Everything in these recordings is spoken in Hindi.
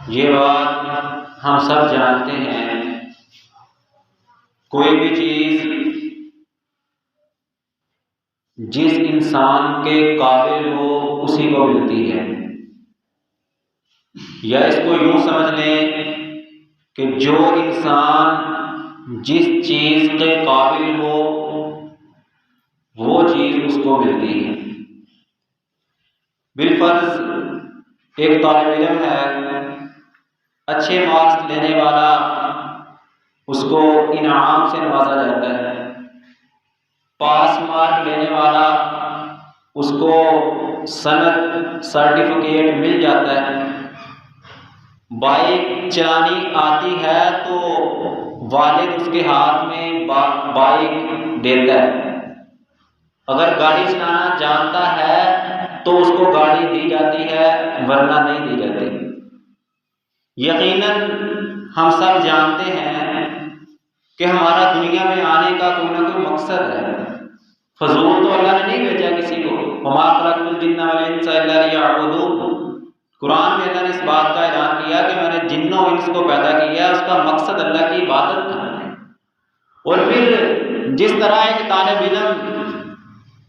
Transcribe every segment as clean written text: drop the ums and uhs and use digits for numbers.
ये बात हम सब जानते हैं, कोई भी चीज़ जिस इंसान के काबिल हो उसी को मिलती है। या इसको यूं समझ लें कि जो इंसान जिस चीज़ के काबिल हो वो चीज़ उसको मिलती है। बिलफर्ज एक तालिब इल्म है, अच्छे मार्क्स लेने वाला, उसको इनाम से नवाजा जाता है। पास मार्क लेने वाला, उसको सनद सर्टिफिकेट मिल जाता है। बाइक चलानी आती है तो वालिद उसके हाथ में बाइक देता है। अगर गाड़ी चलाना जानता है तो उसको गाड़ी दी जाती है, वरना नहीं दी जाती। यकीनन हम सब जानते हैं कि हमारा दुनिया में आने का कोई ना कोई मकसद है। फजूल तो अल्लाह ने नहीं भेजा किसी को। वमा खलक़तुल जिन्ना वल इंसा इल्ला लियअबुदून। कुरान में अल्लाह ने इस बात का ऐलान किया कि मैंने जिन्नों इंस को पैदा किया, उसका मकसद अल्लाह की इबादत करना है। और फिर जिस तरह एक तालिब इल्म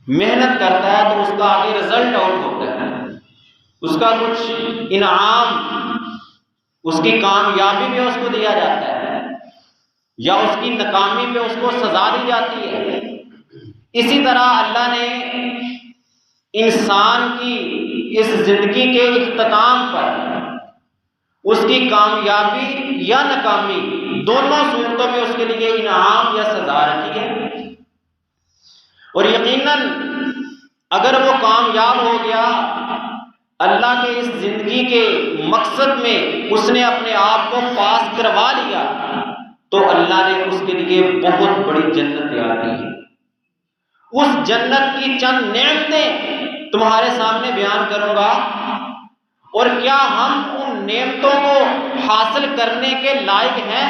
मेहनत करता है तो उसका आगे रिजल्ट आउट होता है, उसका कुछ इनाम, उसकी कामयाबी में उसको दिया जाता है या उसकी नाकामी पे उसको सजा दी जाती है। इसी तरह अल्लाह ने इंसान की इस जिंदगी के इख्तिताम पर उसकी कामयाबी या नाकामी दोनों सूरतों में उसके लिए इनाम या सजा रखी है। और यकीनन अगर वो कामयाब हो गया, अल्लाह के इस जिंदगी के मकसद में उसने अपने आप को पास करवा लिया, तो अल्लाह ने उसके लिए बहुत बड़ी जन्नत तैयार की है। उस जन्नत की चंद नेमतें तुम्हारे सामने बयान करूंगा, और क्या हम उन नेमतों को हासिल करने के लायक हैं?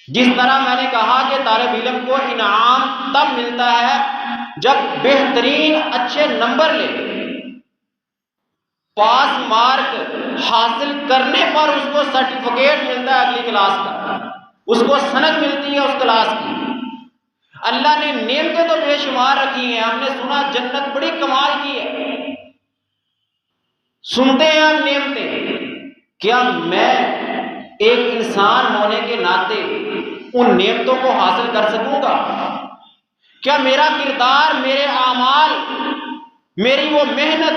जिस तरह मैंने कहा कि तालिब इल्म को इनाम तब मिलता है जब बेहतरीन अच्छे नंबर ले, पास मार्क हासिल करने पर उसको सर्टिफिकेट मिलता है अगली क्लास का, उसको सनद मिलती है उस क्लास की। अल्लाह ने नेमतें तो बेशुमार रखी हैं। हमने सुना जन्नत बड़ी कमाल की है, सुनते हैं हम नेमतें। क्या मैं एक इंसान होने के नाते उन नेमतों को हासिल कर सकूंगा? क्या मेरा किरदार, मेरे आमाल, मेरी वो मेहनत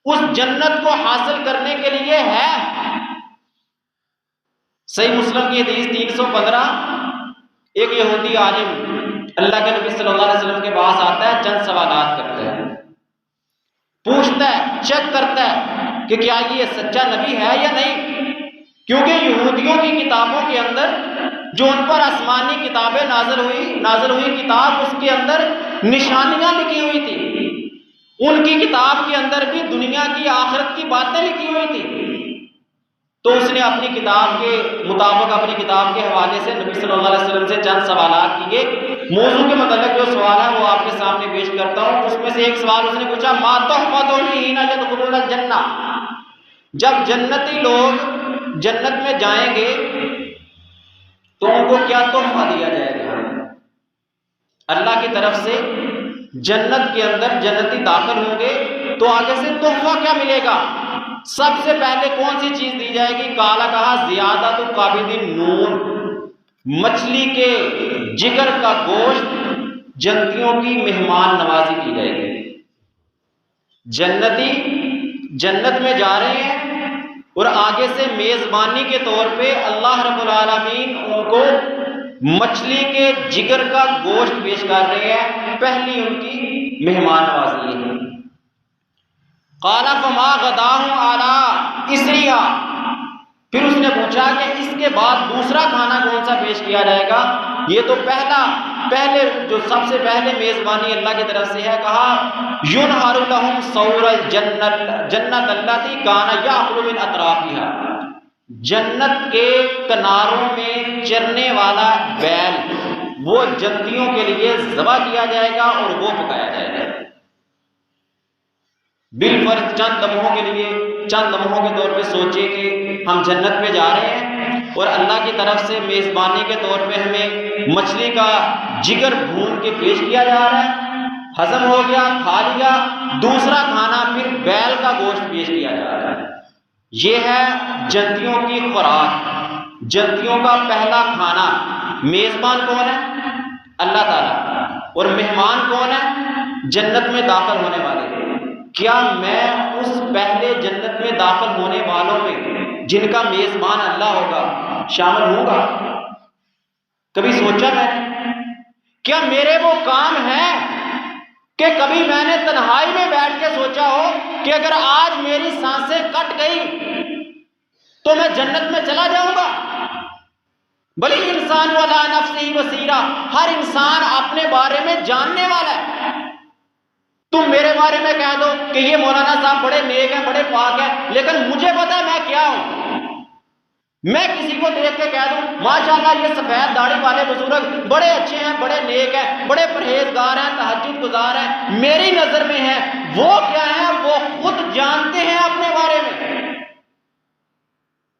उस जन्नत को हासिल करने के लिए है? सही मुस्लिम की हदीस 315, एक यहूदी आलिम अल्लाह के नबी सल्लल्लाहु अलैहि वसल्लम के पास आता है, चंद सवालात करता है, पूछता है, चेक करता है कि क्या ये सच्चा नबी है या नहीं। क्योंकि यहूदियों की किताबों के अंदर जो उन पर आसमानी किताबें नाज़िल हुई किताब, उसके अंदर निशानियां लिखी हुई थी। उनकी किताब के अंदर भी दुनिया की आखिरत की बातें लिखी हुई थी। तो उसने अपनी किताब के मुताबिक, अपनी किताब के हवाले से नबी सल्लल्लाहु अलैहि वसल्लम से चंद सवालात किए। मौजू के मतलब जो सवाल है वो आपके सामने पेश करता हूँ। उसमें से एक सवाल उसने पूछा, मा तुहफ़तुहुना यदखुलूनल जन्नह। जब जन्नती लोग जन्नत में जाएंगे तो उनको क्या तोहफा दिया जाएगा? अल्लाह की तरफ से जन्नत के अंदर जन्नती दाखिल होंगे तो आगे से तोहफा क्या मिलेगा? सबसे पहले कौन सी चीज दी जाएगी? काला कहा, ज़ियादतु काबिदिन नून, मछली के जिगर का गोश्त, जन्नतियों की मेहमान नवाजी की जाएगी। जन्नती जन्नत में जा रहे हैं और आगे से मेजबानी के तौर पे अल्लाह रब्बुल आलमीन उनको मछली के जिगर का गोश्त पेश कर रहे हैं। पहली उनकी मेहमान नवाजी है। काला फमा गदाहु आला इसरिहा। फिर उसने पूछा कि इसके बाद दूसरा खाना कौन सा पेश किया जाएगा? ये तो पहले जो सबसे पहले मेजबानी अल्लाह की तरफ से है। कहा, युनहरु लहुम सौरल जन्नत अल्लती काना याकुलु मिन अतराफिहा। जन्नत के किनारों में चरने वाला बैल वो जन्नतियों के लिए ज़बह किया जाएगा और वो पकाया जाएगा। बिलफर्ज चंद लम्हों के लिए चंद लम्हों के तौर पे सोचिए कि हम जन्नत में जा रहे हैं और अल्लाह की तरफ से मेज़बानी के तौर पे हमें मछली का जिगर भून के पेश किया जा रहा है, हजम हो गया, खा लिया। दूसरा खाना फिर बैल का गोश्त पेश किया जा रहा है। ये है जन्नतियों की खुराक, जन्नतियों का पहला खाना। मेज़बान कौन है? अल्लाह ताला। और मेहमान कौन है? जन्नत में दाखिल होने वाले। क्या मैं उस पहले जन्नत में दाखिल होने वालों में जिनका मेज़बान अल्लाह होगा शामिल होगा? कभी सोचा मैंने? क्या मेरे वो काम है कि कभी मैंने तन्हाई में बैठ के सोचा हो कि अगर आज मेरी सांसें कट गई तो मैं जन्नत में चला जाऊंगा? बल इंसान वाला नफ्सी बसीरा, हर इंसान अपने बारे में जानने वाला है। तुम मेरे बारे में कह दो कि ये मौलाना साहब बड़े नेक हैं, बड़े पाक हैं, लेकिन मुझे पता है मैं क्या हूं। मैं किसी को देख के कह दूं माशाल्लाह ये सफेद दाढ़ी वाले बुजुर्ग बड़े अच्छे हैं, बड़े नेक हैं, बड़े परहेजगार हैं, तहज्जुद गुजार हैं, मेरी नजर में है। वो क्या है? वो खुद जानते हैं अपने बारे में।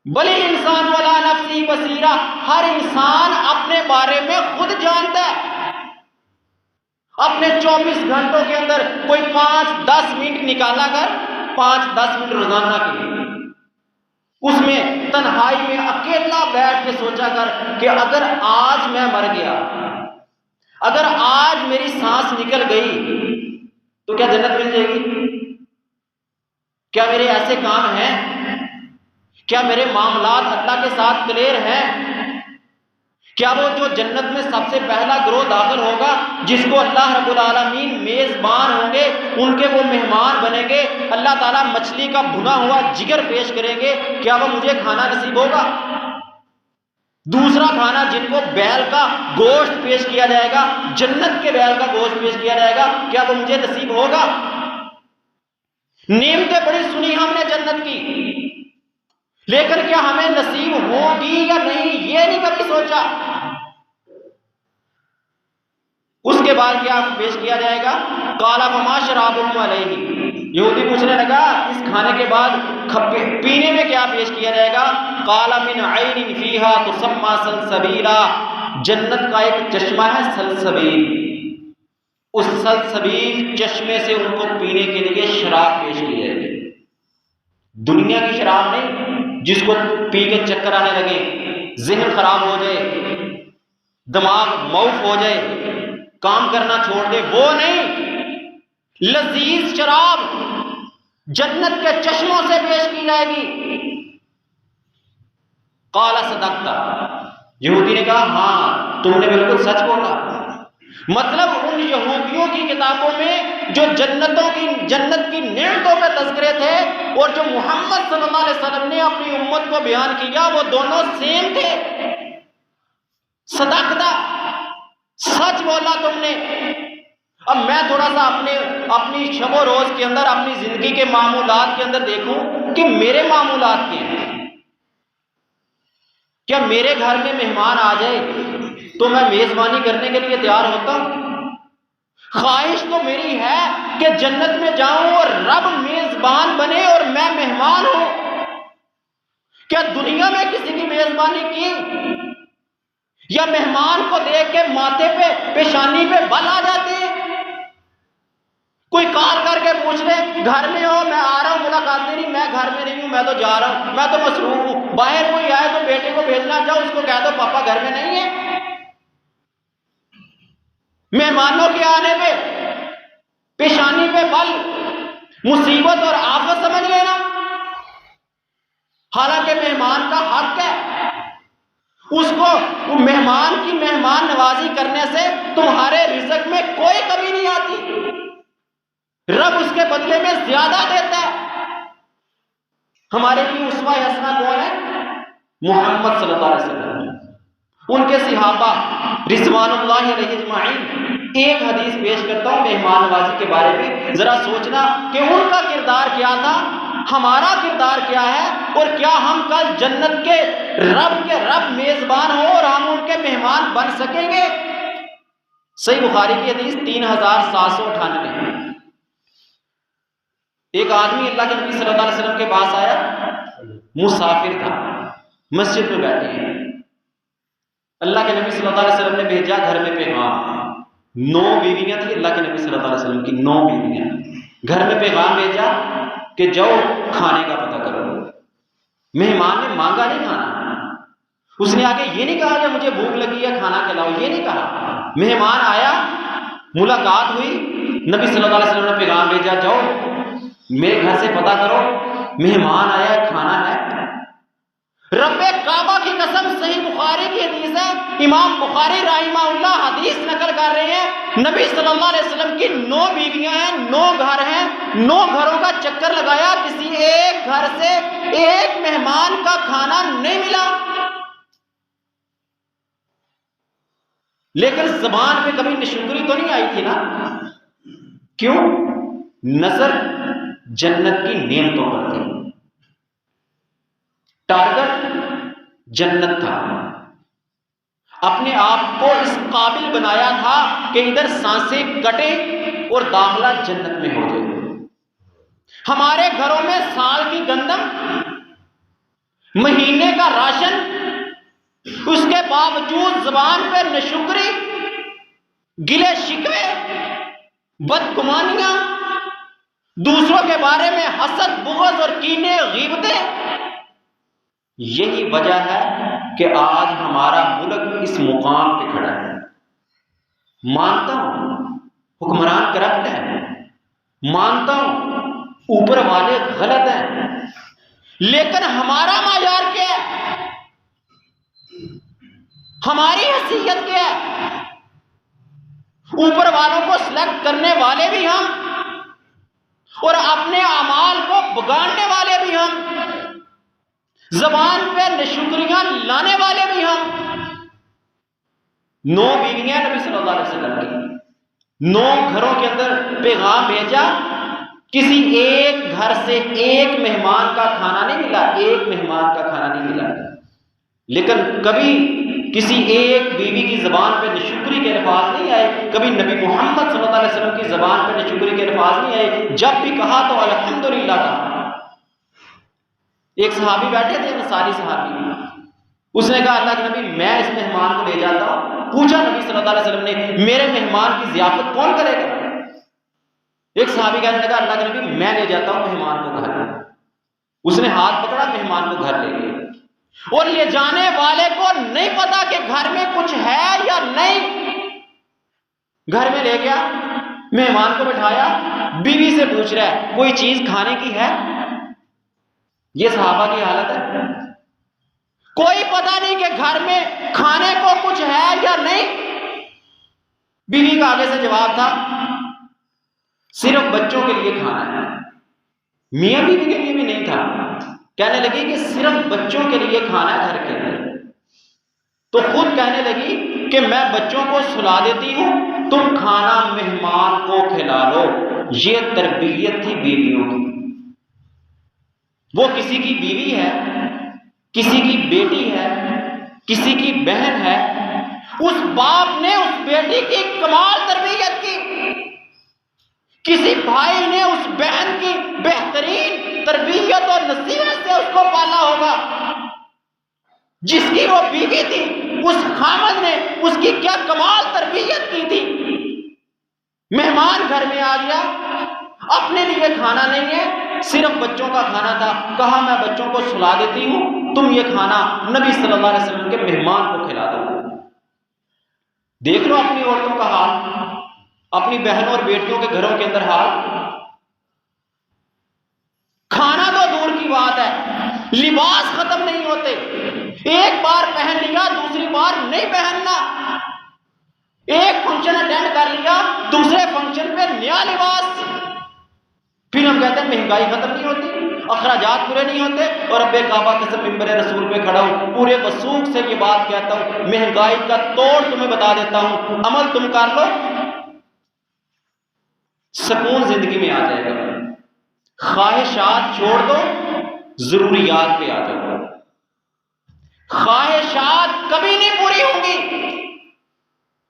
बल इंसान वाला नफ्सी बसीरा, हर इंसान अपने बारे में खुद जानता है। अपने 24 घंटों के अंदर कोई 5-10 मिनट निकाला कर, 5-10 मिनट रोजाना के लिए, उसमें तन्हाई में अकेला बैठ के सोचा कर कि अगर आज मैं मर गया, अगर आज मेरी सांस निकल गई तो क्या जन्नत मिल जाएगी? क्या मेरे ऐसे काम हैं? क्या मेरे मामलात अल्लाह के साथ क्लियर हैं? क्या वो जो जन्नत में सबसे पहला ग्रोह दाखिल होगा, जिसको अल्लाह रब्बुल आलमीन मेज़बान होंगे, उनके वो मेहमान बनेंगे, अल्लाह ताला मछली का भुना हुआ जिगर पेश करेंगे, क्या वो मुझे खाना नसीब होगा? दूसरा खाना जिनको बैल का गोश्त पेश किया जाएगा, जन्नत के बैल का गोश्त पेश किया जाएगा, क्या वो मुझे नसीब होगा? नेमतें बड़ी सुनी हमने जन्नत की, लेकिन क्या हमें नसीब होगी या नहीं ये नहीं कभी सोचा। उसके बाद क्या पेश किया जाएगा? काला फमा शराबुहुम अलैहि। यहूदी पूछने लगा इस खाने के बाद पीने में क्या पेश किया जाएगा? काला मिन ऐनिन फीहा तुसम्मा सलसबीला। जन्नत का एक चश्मा है सलसबील, उस सलसबील चश्मे से उनको पीने के लिए शराब पेश की जाएगी। दुनिया की शराब नहीं जिसको पी के चक्कर आने लगे, ज़हन खराब हो जाए, दिमाग मौफ हो जाए, काम करना छोड़ दे, वो नहीं। लजीज शराब जन्नत के चश्मों से पेश की जाएगी। काला सदक्ता। यहूदी ने कहा हाँ तुमने बिल्कुल सच बोला। मतलब उन यहूदियों की किताबों में जो जन्नत की नेमतों पे तज़किरे थे और जो मोहम्मद सल्लल्लाहु अलैहि वसल्लम ने अपनी उम्मत को बयान किया, वो दोनों सेम थे। सदकता, सच बोला तुमने। अब मैं थोड़ा सा अपनी शबो रोज के अंदर, अपनी जिंदगी के मामूलात के अंदर देखूं कि मेरे मामूलात क्या हैं। क्या मेरे घर में मेहमान आ जाए तो मैं मेजबानी करने के लिए तैयार होता हूं? ख्वाहिश तो मेरी है कि जन्नत में जाऊं और रब मेजबान बने और मैं मेहमान हूं। क्या दुनिया में किसी की मेजबानी की? या मेहमान को देख के माथे पे, पेशानी पे बल आ जाते हैं? कोई कॉल करके पूछ ले घर में हो, मैं आ रहा हूं मुलाकात नहीं, मैं घर में नहीं हूं, मैं तो जा रहा हूं, मैं तो मसरूफ हूं। बाहर कोई आए तो बेटे को भेजना, जाओ उसको कह दो पापा घर में नहीं है। मेहमानों के आने पे पेशानी पे बल, मुसीबत और आफत समझ लेना। हालांकि मेहमान का हक है, उसको मेहमान की मेहमान नवाजी करने से तुम्हारे रिज़्क में कोई कमी नहीं आती, रब उसके बदले में ज्यादा देता है। हमारे लिए उस्वा हसना कौन है? मोहम्मद सल्लल्लाहु अलैहि वसल्लम, उनके सहाबा रिज़वानुल्लाहि अलैहिम अजमाइन। एक हदीस पेश करता हूं मेहमान नवाजी के बारे में, जरा सोचना कि उनका किरदार क्या था, हमारा किरदार क्या है, और क्या हम कल जन्नत के रब मेजबान हो और हम उनके मेहमान बन सकेंगे। सही बुखारी की हदीस 3798। एक आदमी अल्लाह के नबी सल्लल्लाहु अलैहि वसल्लम के पास आया, मुसाफिर था, मस्जिद में बैठे हैं। अल्लाह के नबी सल्लल्लाहु अलैहि वसल्लम ने भेजा घर में पैगाम। 9 बीवियां थी अल्लाह के नबी सल्लल्लाहु अलैहि वसल्लम की, 9 बीवियां। घर में पैगाम भेजा कि जाओ खाने का पता करो। मेहमान ने मांगा नहीं खाना, उसने आगे ये नहीं कहा कि मुझे भूख लगी है खाना खिलाओ, ये नहीं कहा। मेहमान आया, मुलाकात हुई, नबी सल्लल्लाहु अलैहि वसल्लम ने पैगाम भेजा, जाओ मेरे घर से पता करो मेहमान आया है, खाना है। रब्बे काबा की कसम, सही बुखारी की हदीस है, इमाम बुखारी रहमहुल्लाह हदीस नकल कर रहे हैं, नबी सल्लल्लाहु अलैहि वसल्लम की 9 बीवियां हैं, 9 घर हैं, 9 घरों का चक्कर लगाया, किसी एक घर से एक मेहमान का खाना नहीं मिला। लेकिन जबान पे कभी निशुक्री तो नहीं आई थी ना? क्यों? नजर जन्नत की नेमतों पर थी, टारगेट जन्नत था। अपने आप को इस काबिल बनाया था कि इधर सांसें कटे और दाखिला जन्नत में हो जाए। हमारे घरों में साल की गंदम, महीने का राशन, उसके बावजूद जुबान पे नशुक्री, गिले शिकवे, बदगुमानियां, दूसरों के बारे में हसद, बुग़्ज़ और कीने, गीबतें। यही वजह है कि आज हमारा मुल्क इस मुकाम पे खड़ा है। मानता हूं हुक्मरान करप्ट है, मानता हूं ऊपर वाले गलत हैं, लेकिन हमारा मायार क्या है? हमारी हैसियत क्या है? ऊपर वालों को सिलेक्ट करने वाले भी हम और अपने अमाल को बिगाड़ने वाले भी हम, जबान पे नशुक्रियां लाने वाले भी हम। 9 बीवियां नबी सल्लल्लाहु अलैहि वसल्लम की, 9 घरों के अंदर पैगाम भेजा, किसी एक घर से एक मेहमान का खाना नहीं मिला, एक मेहमान का खाना नहीं मिला। लेकिन कभी किसी एक बीवी की जबान पे नशुक्री के अल्फाज नहीं आए, कभी नबी मोहम्मद सल्लल्लाहु अलैहि वसल्लम की जबान पे नशुक्री के अल्फाज नहीं आए। जब भी कहा तो अल्हम्दुलिल्लाह कहा। एक सहाबी बैठे थे, अंसारी सहाबी, उसने कहा अल्लाह के नबी मैं इस मेहमान को ले जाता हूं। पूछा नबी सल्लल्लाहु अलैहि वसल्लम ने मेरे मेहमान की जियाफत कौन करेगा? एक सहाबी कहने लगा अल्लाह के नबी मैं ले जाता हूं मेहमान को घर। उसने हाथ पकड़ा, मेहमान को घर ले गया, और ले जाने वाले को नहीं पता कि घर में कुछ है या नहीं। घर में ले गया, मेहमान को बिठाया, बीवी से पूछ रहा है कोई चीज खाने की है? ये सहाबा की हालत है, कोई पता नहीं कि घर में खाने को कुछ है या नहीं। बीवी का आगे से जवाब था सिर्फ बच्चों के लिए खाना है। मियां बीवी के लिए भी नहीं था। कहने लगी कि सिर्फ बच्चों के लिए खाना है घर के अंदर। तो खुद कहने लगी कि मैं बच्चों को सुला देती हूं, तुम खाना मेहमान को खिला लो। ये तरबियत थी बीवियों की। वो किसी की बीवी है, किसी की बेटी है, किसी की बहन है, उस बाप ने उस बेटी की कमाल तरबियत की, किसी भाई ने उस बहन की बेहतरीन तरबियत और नसीहत से उसको पाला होगा। जिसकी वो बीवी थी, उस खामद ने उसकी क्या कमाल तरबियत की थी। मेहमान घर में आ गया, अपने लिए खाना नहीं है, सिर्फ बच्चों का खाना था। कहा मैं बच्चों को सुला देती हूं, तुम ये खाना नबी सल्लल्लाहु अलैहि वसल्लम के मेहमान को खिला दो। देख लो अपनी औरतों का हाल, अपनी बहनों और बेटियों के घरों के अंदर हाल। खाना तो दूर की बात है, लिबास खत्म नहीं होते। एक बार पहन लिया, दूसरी बार नहीं पहनना। एक फंक्शन अटेंड कर लिया, दूसरे फंक्शन पे नया लिबास। फिर हम कहते हैं महंगाई खत्म नहीं होती, अखराजात पूरे नहीं होते। और अब्बे काबा कसम मिंबर रसूल पे खड़ा हूं, पूरे वसूख से ये बात कहता हूं, महंगाई का तोड़ तुम्हें बता देता हूं। अमल तुम कर लो, सुकून जिंदगी में आ जाएगा। ख्वाहिशात छोड़ दो, जरूरियात पे आ जाओ। ख्वाहिशात कभी नहीं पूरी होंगी,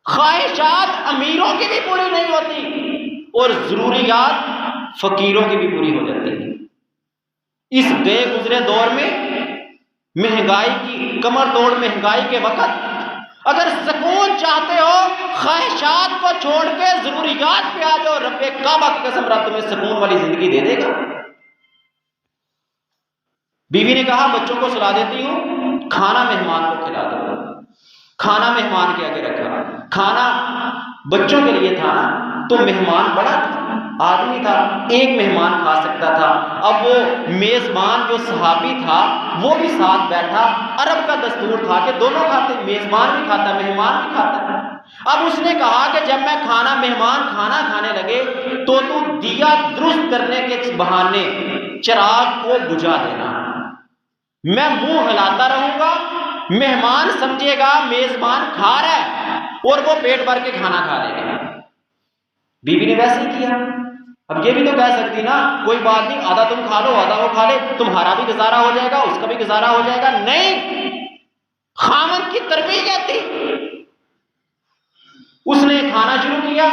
ख्वाहिशात अमीरों की भी पूरी नहीं होती, और जरूरियात फकीरों की भी पूरी हो जाती है। इस गए गुजरे दौर में महंगाई की कमर तोड़ महंगाई के वक्त अगर सुकून चाहते हो, ख्वाहिशात को छोड़ के जरूरियात पे आ जाओ, रब्बे काबा की कसम रब तुम्हें सुकून वाली जिंदगी दे देगा। बीवी ने कहा बच्चों को सुला देती हूं, खाना मेहमान को खिला दो। खाना मेहमान के आगे रखा। खाना बच्चों के लिए था ना, तो मेहमान बड़ा आदमी था, एक मेहमान खा सकता था। अब वो मेजबान जो सहाबी था वो भी साथ बैठा। अरब का दस्तूर था कि दोनों खाते, मेजबान भी खाता मेहमान भी खाता। अब उसने कहा कि जब मैं मेहमान खाना खाने लगे तो तू दिया दुरुस्त करने के बहाने चिराग को बुझा देना। मैं मुंह हिलाता रहूंगा, मेहमान समझेगा मेजबान खा रहा है और वो पेट भर के खाना खा लेगा। बीवी ने वैसे ही किया। अब ये भी तो कह सकती ना, कोई बात नहीं, आधा तुम खा लो आधा वो खा ले, तुम्हारा भी गुजारा हो जाएगा उसका भी गुजारा हो जाएगा। नहीं, खामन की तरबियत थी। उसने खाना शुरू किया,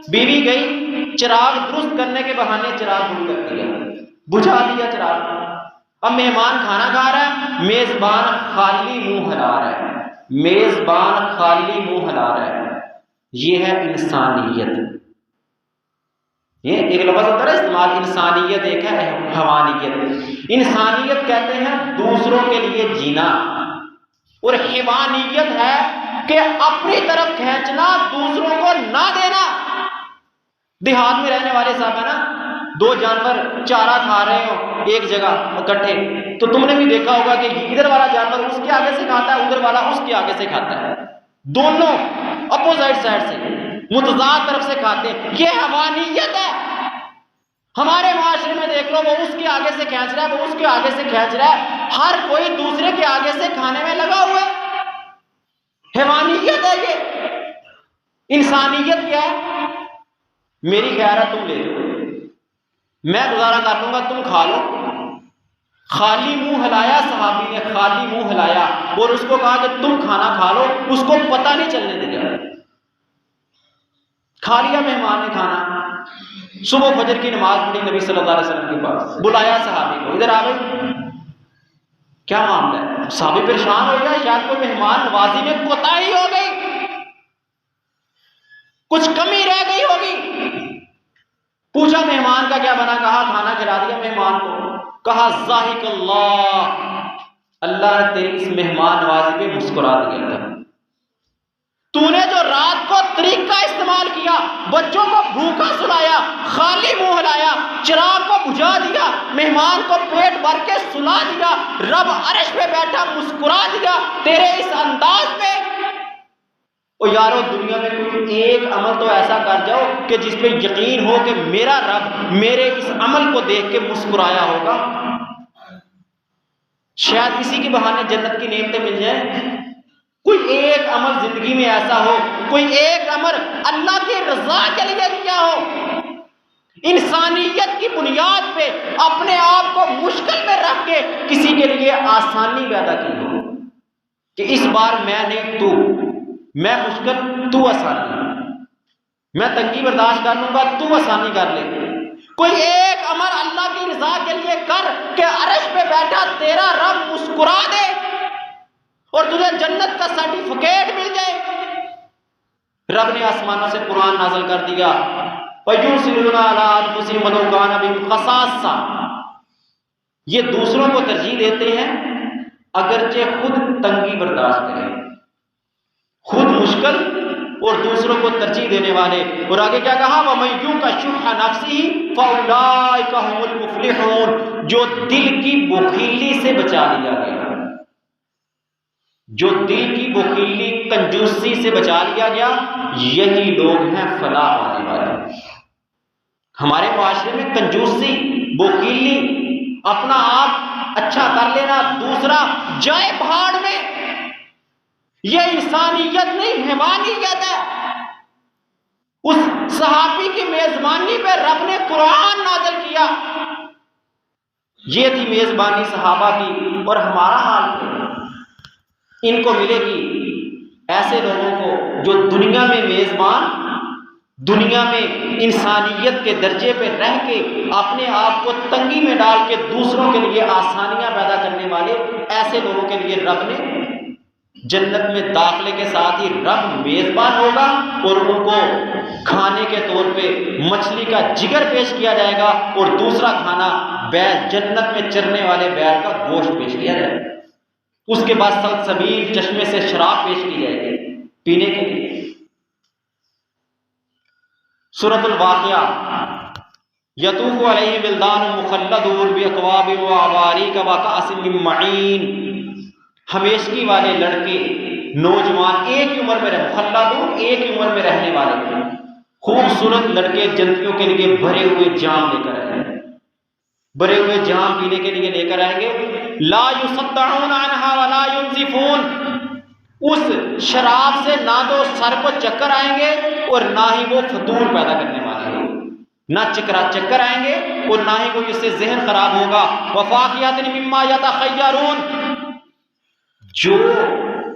बीवी गई, चिराग दुरुस्त करने के बहाने चिराग बंद कर दिया, बुझा दिया चिराग। अब मेहमान खाना खा रहा है, मेजबान खाली मुंह हिला रहा है, मेजबान खाली मुंह हिला रहा है। ये है इंसानियत। ये एक लफ्ज़ होता है इस्तेमाल, इंसानियत एक है हैवानियत। इंसानियत कहते हैं दूसरों के लिए जीना, और हैवानियत है कि अपनी तरफ खींचना, दूसरों को ना देना। देहात में रहने वाले साहब है ना, दो जानवर चारा खा रहे हो एक जगह इकट्ठे, तो तुमने भी देखा होगा कि इधर वाला जानवर उसके आगे से खाता है, उधर वाला उसके आगे से खाता है, दोनों अपोजिट साइड से मुतजाद तरफ से खाते हैं। ये हैवानियत है। हमारे माशरे में देख लो, वो उसके आगे से खींच रहा है, वो उसके आगे से खींच रहा है, हर कोई दूसरे के आगे से खाने में लगा हुआ है। हैवानियत है ये। इंसानियत क्या है? मेरी खैर है तुम ले लो, मैं गुजारा कर लूंगा, तुम खा लो। खाली मुंह हिलाया सहाबी ने, खाली मुंह हिलाया और उसको कहा कि तुम खाना खा लो, उसको पता नहीं चलने दिया। खा लिया मेहमान ने खाना। सुबह फजर की नमाज पढ़ी नबी सल्लल्लाहु अलैहि वसल्लम के पास, बुलाया सहाबी को, इधर आ गई, क्या मामला है? सहाबी परेशान हो गया, शायद कोई मेहमान नवाजी में कोताही हो गई, कुछ कमी रह गई होगी। पूछा मेहमान का क्या बना? कहा खाना खिला दिया मेहमान को। कहा ज़ाहिकल्लाह, अल्लाह ने तेरी इस मेहमान नवाजी पे मुस्कुरा दिया था। तूने जो रात को तरीका इस्तेमाल किया, बच्चों को भूखा सुलाया, खाली मुंह हिलाया, चिराग को बुझा दिया, मेहमान को पेट भर के सुला दिया, रब अर्श पे बैठा मुस्कुरा दिया तेरे इस अंदाज में। ओ यारो, दुनिया में कोई एक अमल तो ऐसा कर जाओ कि जिस पे यकीन हो कि मेरा रब मेरे इस अमल को देख के मुस्कुराया होगा। शायद इसी के बहाने जन्नत की नेमतें मिल जाए। कोई एक अमल जिंदगी में ऐसा हो, कोई एक अमल अल्लाह की रजा के लिए किया हो, इंसानियत की बुनियाद पे अपने आप को मुश्किल में रख के किसी के लिए आसानी पैदा की हो कि इस बार मैं नहीं तू, मैं मुश्किल तू आसानी, मैं तंगी बर्दाश्त कर लूंगा तू आसानी कर ले। कोई एक अमल अल्लाह की रजा के लिए कर कि अर्श पे बैठा तेरा रब मुस्कुरा दे और तुझे जन्नत का सर्टिफिकेट मिल जाए। रब ने आसमानों से कुरान नाज़िल कर दिया, ये दूसरों को तरजीह देते हैं अगरचे खुद तंगी बर्दाश्त करें, खुद मुश्किल और दूसरों को तरजीह देने वाले। और आगे क्या कहा? वमन का शुह नफ्सी फउलाइका हुमुल मुफलिहून, जो दिल की बुखीली से बचा लिया गया, जो दिल की बुखीली कंजूसी से बचा लिया गया, यही लोग हैं फलाह पाने वाले। हमारे मुआशरे में कंजूसी, बुखीली, अपना आप अच्छा कर लेना, दूसरा जाए भाड़ में, यह इंसानियत नहीं हैवानियत है। उस सहाबी की मेजबानी पे रब ने कुरान नाज़िल किया। ये थी मेजबानी सहाबा की। और हमारा हाल इनको मिलेगी ऐसे लोगों को जो दुनिया में मेजबान दुनिया में इंसानियत के दर्जे पे रह के अपने आप को तंगी में डाल के दूसरों के लिए आसानियां पैदा करने वाले ऐसे लोगों के लिए रब ने जन्नत में दाखिले के साथ ही रब मेजबान होगा और उनको खाने के तौर पे मछली का जिगर पेश किया जाएगा और दूसरा खाना बैल, जन्नत में चरने वाले बैल का गोश्त पेश किया जाएगा। उसके बाद सलसबील चश्मे से शराब पेश की जाएगी पीने के लिए। सूरतुल वाक़िया यतूफ़ु अलैहिम विल्दानुन मुख़ल्लदून बिअकवाबिन व अवारीक व कअसिन मिन मईन। हमेशगी वाले लड़के नौजवान एक ही उम्र में मुख़ल्लदून एक ही उम्र में रहने वाले खूबसूरत लड़के जन्नतियों के लिए भरे हुए जाम लेकर आएंगे, भरे हुए जाम पीने के लिए लेकर आएंगे। ला युसद्दऊन अन्हा व ला युनज़िफून। उस शराब से ना तो सर को चक्कर आएंगे और ना ही वो फतूर पैदा करने वाले हैं, ना चक्कर आएंगे और ना ही कोई उससे जहन खराब होगा। वफ़ाकिहतिन मिम्मा यतख़य्यरून। जो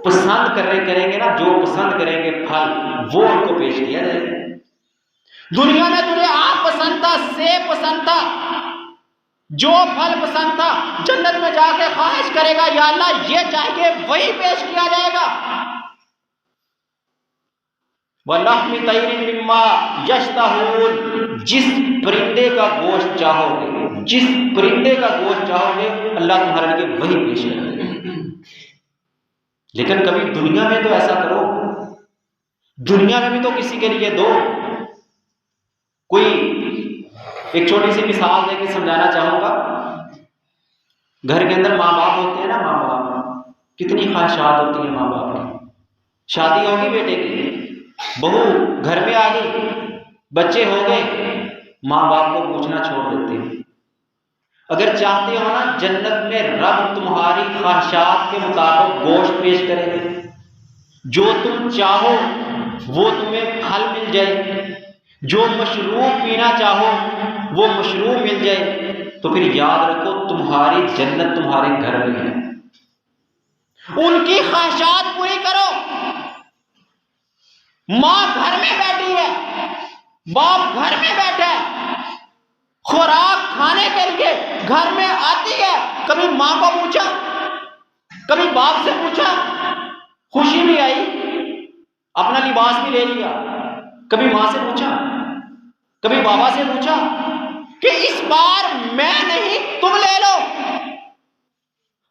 पसंद करेंगे ना, जो पसंद करेंगे फल वो उनको पेश किया जाएगा। दुनिया में तुझे आम पसंद था, सेब पसंद था, जो फल पसंद था, जन्नत में जाके ख्वाहिश करेगा या अल्लाह ये चाहिए वही पेश किया जाएगा। वलहमी तैरिन मिम्मा यश्तहून। जिस परिंदे का गोश्त चाहोगे, जिस परिंदे का गोश्त चाहोगे अल्लाह तुम्हारे लिए वही पेश करेगा। लेकिन कभी दुनिया में तो ऐसा करो, दुनिया में भी तो किसी के लिए दो। कोई एक छोटी सी मिसाल देकर समझाना चाहूंगा। घर के अंदर माँ बाप होते हैं ना, माँ बाप कितनी ख्वाहिशात होती है माँ बाप की। शादी होगी बेटे की, बहू घर में आ गई, बच्चे हो गए, माँ बाप को पूछना छोड़ देते हैं। अगर चाहते हो ना जन्नत में रब तुम्हारी ख्वाहिशात के मुताबिक गोश्त पेश करेंगे, जो तुम चाहो वो तुम्हें फल मिल जाए, जो मशरूब पीना चाहो वो मशरूब मिल जाए, तो फिर याद रखो तुम्हारी जन्नत तुम्हारे घर में है। उनकी ख्वाहिशात पूरी करो। माँ घर में बैठी है, बाप घर में बैठा है, खुराक खाने के लिए घर में आती है। कभी माँ को पूछा, कभी बाप से पूछा, खुशी भी आई, अपना लिबास भी ले लिया। कभी माँ से पूछा, कभी बाबा से पूछा कि इस बार मैं नहीं तुम ले लो।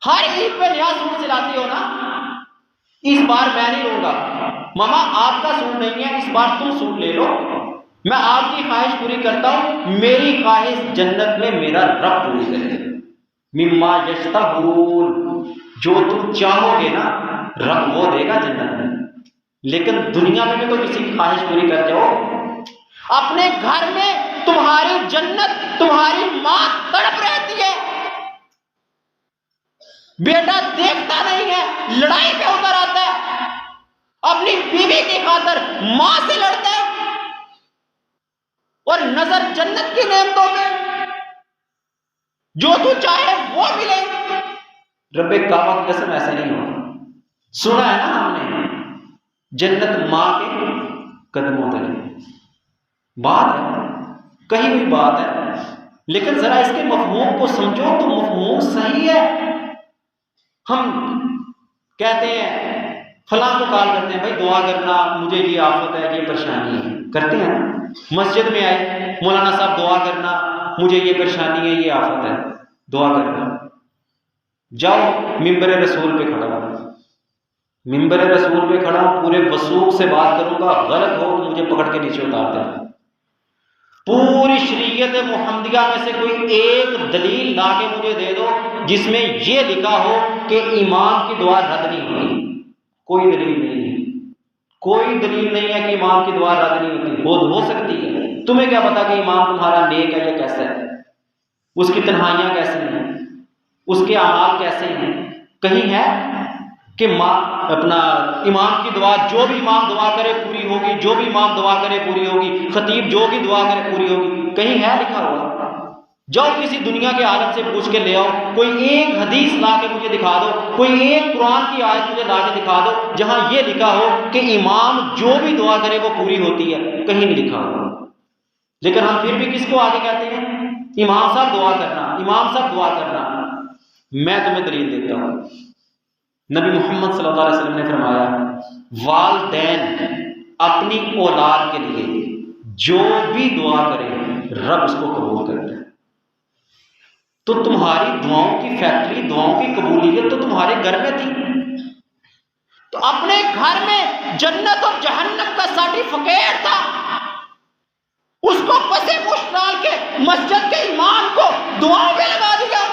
हर ईद पे नया सूट सिलाती हो ना, इस बार मैं नहीं लूंगा। मामा आपका सूट नहीं है, इस बार तुम सूट ले लो, मैं आपकी ख्वाहिश पूरी करता हूं। मेरी ख्वाहिश जन्नत में मेरा रब पूरी करे। मिम्मा यश्तहून। जो तुम चाहोगे ना रब वो देगा जन्नत में। लेकिन दुनिया में भी तो किसी की ख्वाहिश पूरी कर जाओ। अपने घर में तुम्हारी जन्नत, तुम्हारी मां तड़प रहती है, बेटा देखता नहीं है, लड़ाई पे उतर आता है, अपनी बीवी की खातिर मां से लड़ता है और नजर जन्नत की नेमतों में, जो तू चाहे वो मिले। रब्बे काबा की कसम ऐसा नहीं होगा। सुना है ना हमने, जन्नत मां के कदमों तले। बात है, कही हुई बात है, लेकिन जरा इसके मफहूम को समझो तो मफहूम सही है। हम कहते हैं, फलां को कॉल करते हैं, भाई दुआ करना, मुझे ये आफत है, ये परेशानी है, करते हैं ना। मस्जिद में आए, मौलाना साहब दुआ करना, मुझे ये परेशानी है, ये आफत है, दुआ करना। जाओ मिंबर रसूल पे खड़ा हो, मिंबर रसूल पे खड़ा हूं, पूरे वसूख से बात करूंगा, गलत हो तो मुझे पकड़ के नीचे उतार देना। पूरी शरीयत मुहम्मदिया में से कोई एक दलील ला के मुझे दे दो जिसमें यह लिखा हो कि इमाम की दुआ रद्द नहीं होती। कोई दलील नहीं है, कोई दलील नहीं है कि इमाम की दुआ रद्द नहीं होती। हो सकती है, तुम्हें क्या पता कि इमाम तुम्हारा नेक है या कैसा है, उसकी तन्हाइयां कैसी हैं, उसके अमाल कैसे हैं। कहीं है कि अपना इमाम की दुआ, जो भी इमाम दुआ करे पूरी होगी, जो भी इमाम दुआ करे पूरी होगी, खतीब जो भी दुआ करे पूरी होगी, कहीं है लिखा हुआ? जाओ किसी दुनिया के आलम से पूछ के ले आओ, कोई एक हदीस ला के मुझे दिखा दो, कोई एक कुरान की आयत मुझे ला के दिखा दो जहां ये लिखा हो कि इमाम जो भी दुआ करे वो पूरी होती है, कहीं नहीं लिखा हो। लेकिन हम फिर भी किसको आगे कहते हैं? इमाम साहब दुआ करना, इमाम साहब दुआ करना। मैं तुम्हें दलील देता हूं, नबी मोहम्मद सल्लल्लाहु अलैहि वसल्लम ने फरमाया, वालिदैन अपनी औलाद के लिए जो भी दुआ करे रब उसको कबूल करता है। तो तुम्हारी दुआओं की फैक्ट्री, दुआओं की कबूलियत तो तुम्हारे घर में थी, तो अपने घर में जन्नत और जहन्नम का सर्टिफिकेट था, उसको पसे पुष्ट डाल के मस्जिद के इमाम को दुआओं पे लगा दिया,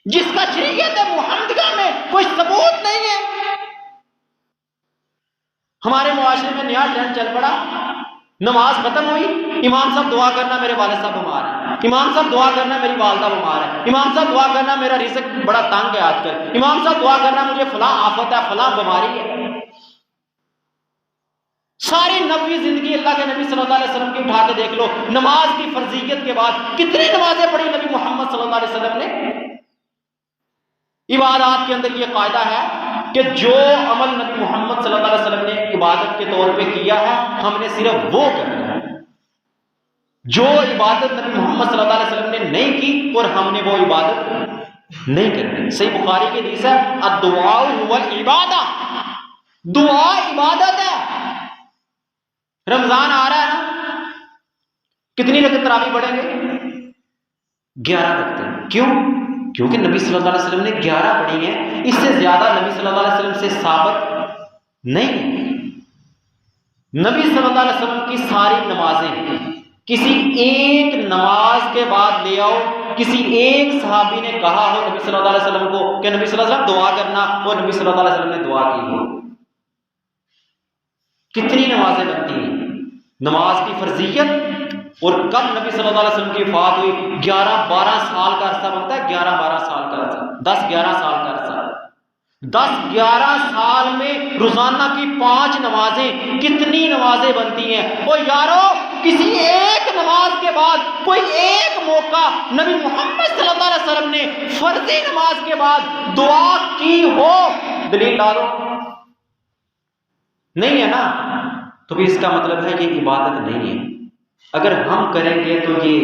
जिसका शरीयत मुहम्मदिया में कोई सबूत नहीं है। हमारे मुआशरे में नया ट्रेंड चल पड़ा, नमाज खत्म हुई, इमाम साहब दुआ करना मेरे वालिद साहब बीमार है, इमाम साहब दुआ करना मेरी वालदा बीमार है, इमाम साहब दुआ करना मेरा रिज़्क बड़ा तंग है आजकल, इमाम साहब दुआ करना मुझे फलां आफत है, फलां बीमारी है। सारी नबी जिंदगी अल्लाह के नबी सल्लल्लाहु अलैहि वसल्लम की उठा के देख लो, नमाज की फर्जियत के बाद कितनी नमाजें पढ़ी नबी मोहम्मद सल्लल्लाहु अलैहि वसल्लम ने। इबादत के अंदर यह कायदा है कि जो अमल नबी मोहम्मद सल्लल्लाहु अलैहि वसल्लम ने इबादत के तौर पे किया है, हमने सिर्फ वो करना है। जो इबादत नबी मोहम्मद सल्लल्लाहु अलैहि वसल्लम ने नहीं की और हमने वो इबादत नहीं करनी। सही बुखारी की हदीस है, अद्दुआ हुवल इबादा, दुआ इबादत है। रमजान आ रहा है ना, कितनी रकत तरावी पढ़ेंगे? 11 रकतें। क्यों? क्योंकि नबी सल्लल्लाहु अलैहि वसल्लम ने 11 पढ़ी है, इससे ज्यादा नबी सल्लल्लाहु अलैहि वसल्लम से साबित नहीं है। नबी सल्लल्लाहु अलैहि वसल्लम की सारी नमाजें किसी एक नमाज के बाद ले आओ, किसी एक सहाबी ने कहा हो नबी सल्लल्लाहु अलैहि वसल्लम को कि नबी सल्लल्लाहु अलैहि वसल्लम दुआ करना, और नबी सल्लल्लाहु अलैहि वसल्लम ने दुआ की हो। कितनी नमाजें बनती हैं? नमाज की फर्जियत और कब नबी सल्लल्लाहु अलैहि वसल्लम की वफात हुई, 11-12 साल का अरसा बनता है, 11-12 साल का अरसा, 10-11 साल का अरसा। 10-11 साल में रोजाना की 5 नमाजें, कितनी नमाजें बनती हैं। और यारो किसी एक नमाज के बाद कोई एक मौका नबी मोहम्मद सल्लल्लाहु अलैहि वसल्लम ने फर्जी नमाज के बाद दुआ की हो, दलील ला दो। नहीं है ना, तो भी इसका मतलब है ये इबादत नहीं है। अगर हम करेंगे तो ये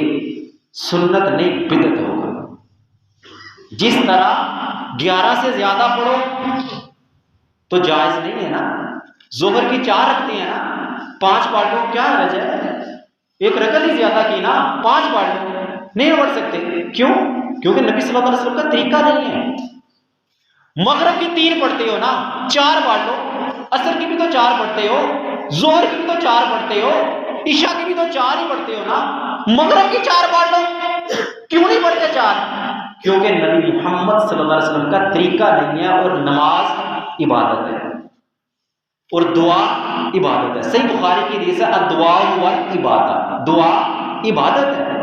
सुन्नत नहीं बिदअत होगा। जिस तरह 11 से ज्यादा पढ़ो तो जायज नहीं है ना। जोहर की 4 रखते हैं ना, 5 पढ़ लो, क्या हर्ज है? एक रकत ही ज्यादा की ना, 5 पढ़ लो, नहीं पढ़ सकते। क्यों? क्योंकि नबी सल्लल्लाहु अलैहि वसल्लम का तरीका नहीं है। मगरिब की 3 पढ़ते हो ना, 4 पढ़ लो। असर की भी तो 4 पढ़ते हो, जोहर की भी तो 4 पढ़ते हो, ईशा की भी तो 4 ही पढ़ते हो ना, मगरिब की 4 पढ़ लो। क्यों नहीं पढ़ते 4? क्योंकि नबी मोहम्मद सल्लल्लाहु अलैहि वसल्लम का तरीका नहीं है, और नमाज इबादत है और दुआ इबादत है। सही बुखारी की हदीस है, अद्दुआ वल इबादत, दुआ इबादत है।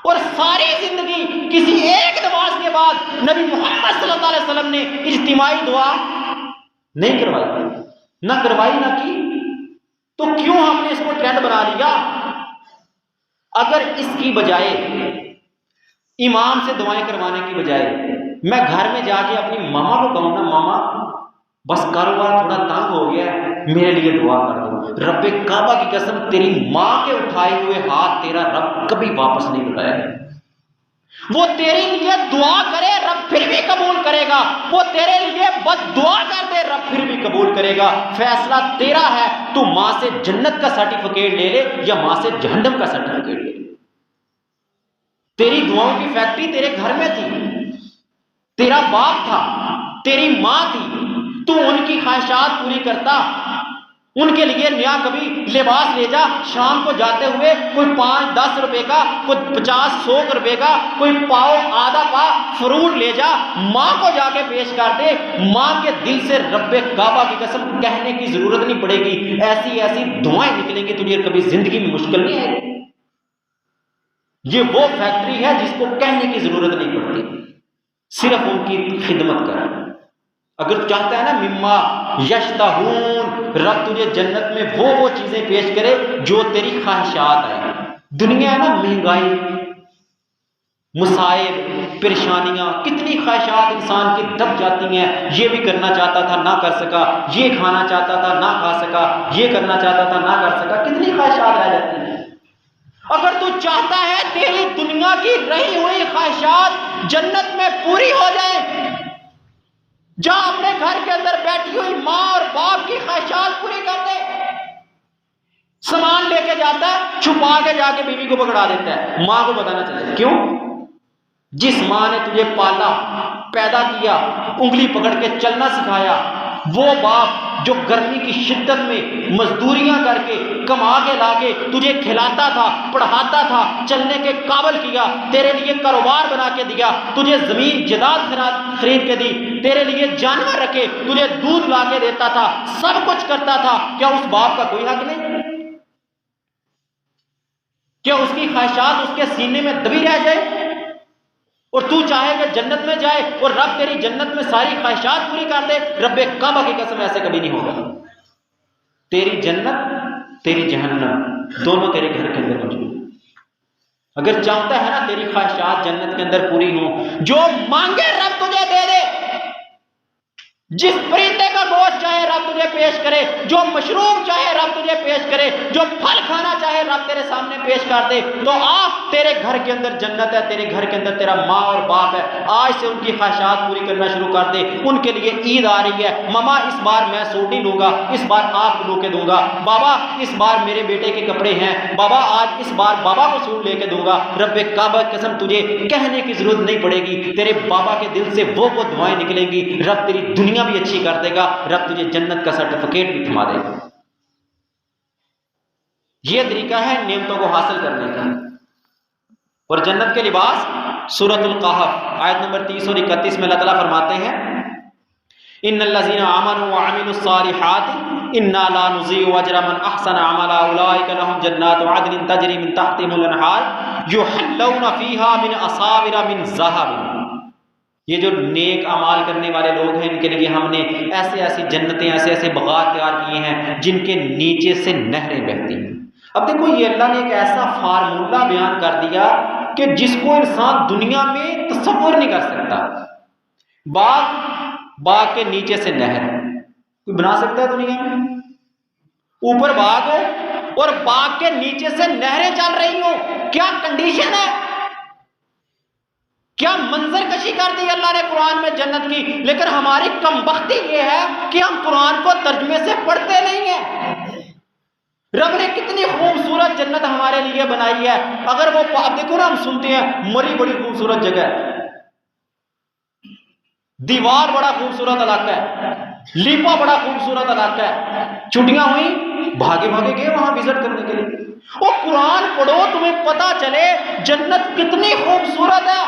और सारी जिंदगी किसी एक नमाज के बाद नबी मोहम्मद सल्लल्लाहु अलैहि वसल्लम ने इज्तिमाई दुआ नहीं करवाई, ना करवाई ना की। तो क्यों हमने इसको ट्रेंड बना लिया? अगर इसकी बजाय इमाम से दुआएं करवाने की बजाय मैं घर में जाके अपनी मामा को कहूँ ना, मामा बस कारोबार थोड़ा तंग हो गया है, मेरे लिए दुआ कर दो। रब्बे काबा की कसम, तेरी माँ के उठाए हुए हाथ तेरा रब कभी वापस नहीं लौटाएगा। वो तेरे लिए दुआ करे, रब फिर भी कबूल करेगा। वो तेरे लिए बद्दुआ कर दे, रब फिर भी कबूल करेगा। फैसला तेरा है, तू माँ से जन्नत का सर्टिफिकेट ले ले या माँ से जहन्नम का सर्टिफिकेट ले ले। तेरी दुआओं की फैक्ट्री तेरे घर में थी, तेरा बाप था, तेरी माँ थी, तू उनकी ख्वाहिशात पूरी करता। उनके लिए नया कभी लिबास ले जा, शाम को जाते हुए कोई 5-10 रुपए का, कोई 50-100 रुपए का, कोई पाव आधा पाव फ्रूट ले जा, माँ को जाके पेश कर दे। माँ के दिल से रब्बे काबा की कसम कहने की जरूरत नहीं पड़ेगी, ऐसी ऐसी दुआएं निकलेंगी तुझे, कभी जिंदगी में मुश्किल नहीं आएगी। ये वो फैक्ट्री है जिसको कहने की जरूरत नहीं पड़ती, सिर्फ उनकी खिदमत कर। अगर चाहता है ना मिम्मा यश्ताहून, रब तुझे जन्नत में वो चीजें पेश करे जो तेरी ख्वाहिशात है। दुनिया है ना महंगाई, मुसाइब, परेशानियां, कितनी ख्वाहिशात इंसान की दब जाती हैं। ये भी करना चाहता था ना कर सका, ये खाना चाहता था ना खा सका, ये करना चाहता था ना कर सका, कितनी ख्वाहिशात रह जाती हैं। अगर तू चाहता है तेरी दुनिया की रही हुई ख्वाहिशात जन्नत में पूरी हो जाए, जा अपने घर के अंदर बैठी हुई माँ और बाप की ख्वाहिशात पूरी कर दे। सामान लेके जाता है, छुपा के जाके बीवी को पकड़ा देता है, माँ को पता ना चले। क्यों? जिस माँ ने तुझे पाला, पैदा किया, उंगली पकड़ के चलना सिखाया, वो बाप जो गर्मी की शिद्दत में मजदूरियां करके कमा के लाके तुझे खिलाता था, पढ़ाता था, चलने के काबिल किया, तेरे लिए कारोबार बना के दिया, तुझे जमीन जायदाद खरीद के दी, तेरे लिए जानवर रखे, तुझे दूध ला के देता था, सब कुछ करता था, क्या उस बाप का कोई हक नहीं? क्या उसकी ख्वाहिशात उसके सीने में दबी रह जाए और तू चाहे कि जन्नत में जाए और रब तेरी जन्नत में सारी ख्वाहिशात पूरी कर दे? रब्बे काबा की कसम ऐसे कभी नहीं होगा। तेरी जन्नत, तेरी जहन्नम दोनों तेरे घर के अंदर मौजूद। अगर चाहता है ना तेरी ख्वाहिशात जन्नत के अंदर पूरी हो, जो मांगे रब तुझे दे दे। जिस परिंदे का गोश्त चाहे रब तुझे पेश करे, जो मशरूम चाहे रब तुझे पेश करे, जो फल खाना चाहे रब तेरे सामने पेश कर दे, तो आप तेरे घर के अंदर जन्नत है, तेरे घर के अंदर तेरा माँ और बाप है। आज से उनकी ख्वाहिशात पूरी करना शुरू कर दे। उनके लिए ईद आ रही है, मामा इस बार मैं सूट नहीं लूंगा, इस बार आप लो के दूंगा, बाबा इस बार मेरे बेटे के कपड़े हैं, बाबा आज इस बार बाबा को सूट लेके दूंगा। रब्बे काबा कसम तुझे कहने की जरूरत नहीं पड़ेगी, तेरे बाबा के दिल से वो दुआएं निकलेंगी, रब तेरी दुनिया भी अच्छी कर देगा, रब तुझे जन्नत का सर्टिफिकेट भी थमा देगा। यह तरीका है नेमतों को हासिल करने का। और जन्नत के लिबास सूरतुल कहफ आयत नंबर 30 और 31 में अल्लाह ताला फरमाते हैं, इन्नल्लज़ीना आमनू व अमिलुस्सालिहाति इन्ना ला नुज़ीउ अजरा मन अहसना अमला उलाइका लहुम जन्नातु अदनिन तजरी मिन तहतिहिमुल अनहार युहल्लौना फीहा मिन असाविरा मिन ज़हब। ये जो नेक अमाल करने वाले लोग हैं, इनके लिए हमने ऐसे ऐसी जन्नतें, ऐसे ऐसे बगात तैयार किए हैं जिनके नीचे से नहरें बहती हैं। अब देखो ये अल्लाह ने एक ऐसा फार्मूला बयान कर दिया कि जिसको इंसान दुनिया में तसव्वुर नहीं कर सकता। बाग के नीचे से नहर कोई बना सकता है दुनिया में? ऊपर बाग हो और बाग के नीचे से नहरें चल रही हो, क्या कंडीशन है, क्या मंजर कशी कर दी अल्लाह ने कुरान में जन्नत की। लेकिन हमारी कमबख्ती ये है कि हम कुरान को तर्जुमे से पढ़ते नहीं है। रब ने कितनी खूबसूरत जन्नत हमारे लिए बनाई है। अगर वो आप देखो ना, हम सुनते हैं मरी बड़ी खूबसूरत जगह है, दीवार बड़ा खूबसूरत इलाका है, लीपा बड़ा खूबसूरत इलाका है, छुट्टियां हुई भागे भागे गए वहां विजिट करने के लिए। और कुरान पढ़ो, तुम्हें पता चले जन्नत कितनी खूबसूरत है,